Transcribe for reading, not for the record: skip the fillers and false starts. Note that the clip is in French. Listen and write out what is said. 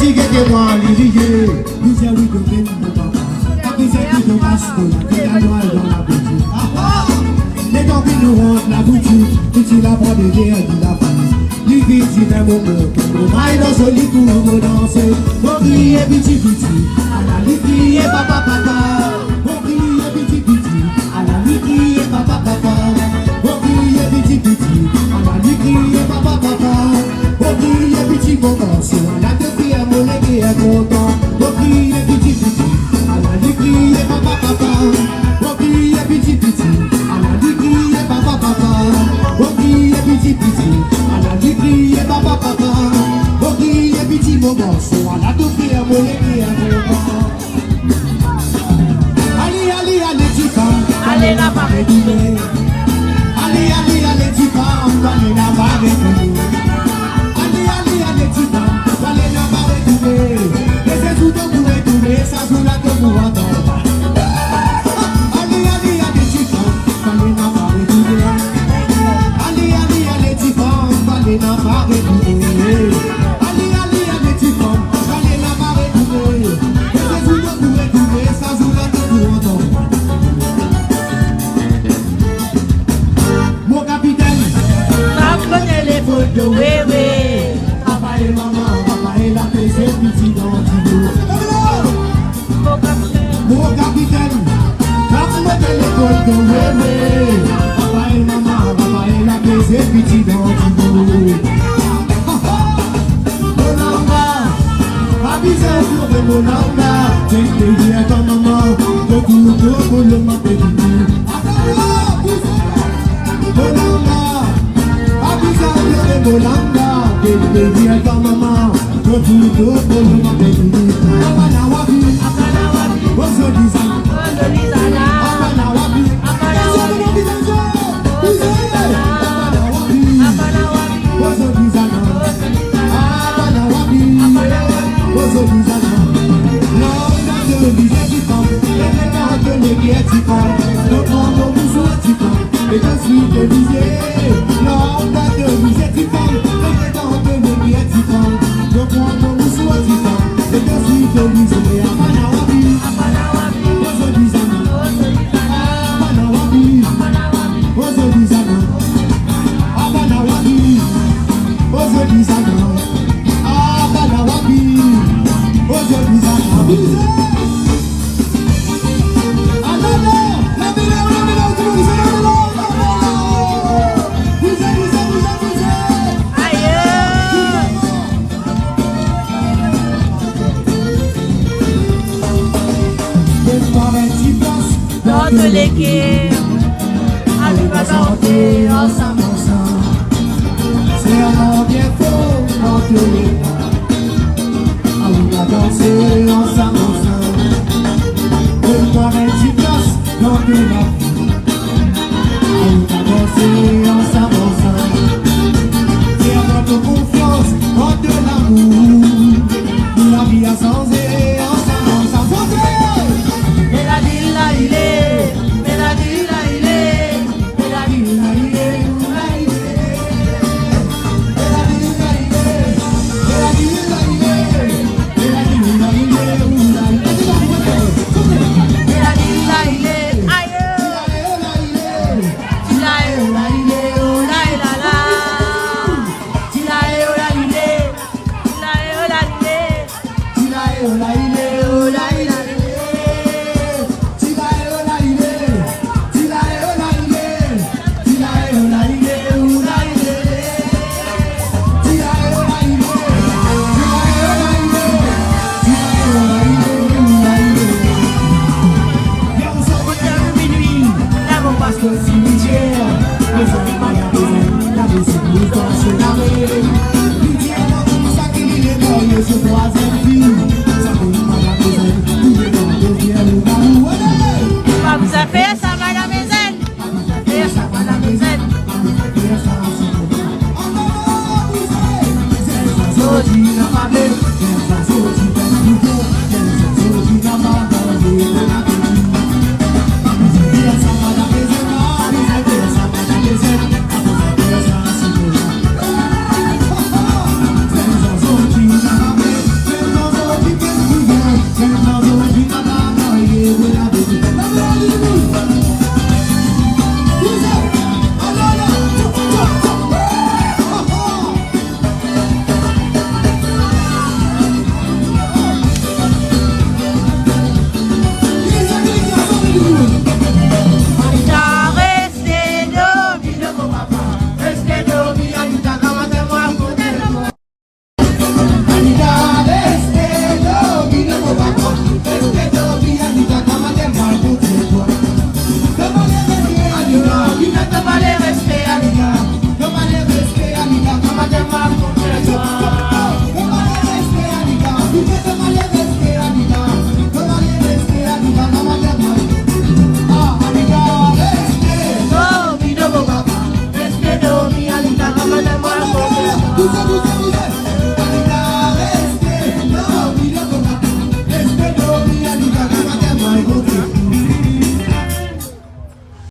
petit que moi, l'idée, nous avons de même mon papa. Après c'est tout au masque, la noire dans la boutique. Les gens qui nous rentrent la boutique, petit la prend de guerre, dit la famille. L'idée, c'est un moment, on va dans ce lit pour nous danser. On crie petit petit, à la lit papa papa. On crie petit petit, à la lit papa papa. On crie petit petit, à la lit papa papa. On crie petit moment, sur la tête à mon nez est content. On crie petit petit, à la lit papa papa. On crie petit petit, à la lit papa papa. On crie petit petit, à la lit papa papa. On crie petit moment, sur la tête à mon nez est content. Allez la barre du nez. Allez, tu parles, allez la barre du nez. Allez, tu parles, allez la barre du nez. Laissez tout tourner, ça joue la tête pour attendre. Allez, tu parles, allez la barre du nez. Allez, tu parles, allez la barre du nez. Allez, tu parles, allez la barre du nez. Laissez tout tourner, ça joue la tête pour attendre. De bébé, papa et maman, papa et la paix, c'est petit dans le mon capitaine, quand me téléphone de bébé, papa et maman, papa et la paix, c'est petit dans le Monanga, avisez sur le Monanga, c'est le pays à ta maman, de tout pour le matin du Monanga. Bolanga, baby, I got mama. Go to the Bolanga, baby. Akanawabi, what's your design? Akanawabi, what's your design? Akanawabi, what's your design? L'homme de l'Israël, les gars de l'Égypte, le grand homme de l'Égypte, et je suis de l'Israël. L'homme de l'Israël, les gars de l'Égypte, le grand homme de l'Égypte, et je suis de l'Israël. Akanawabi, what's your design? Akanawabi, what's your design? Akanawabi, what's your design? Akanawabi, what's your design? Dans de l'équipe, arrive à danser ensemble. C'est un moment bien faux dans tous les cas. Arrive à danser ensemble. Une soirée qui passe dans de la vie. Arrive à danser ensemble. C'est un moment de confiance, dans de l'amour. La vie a changé ensemble. Se croisent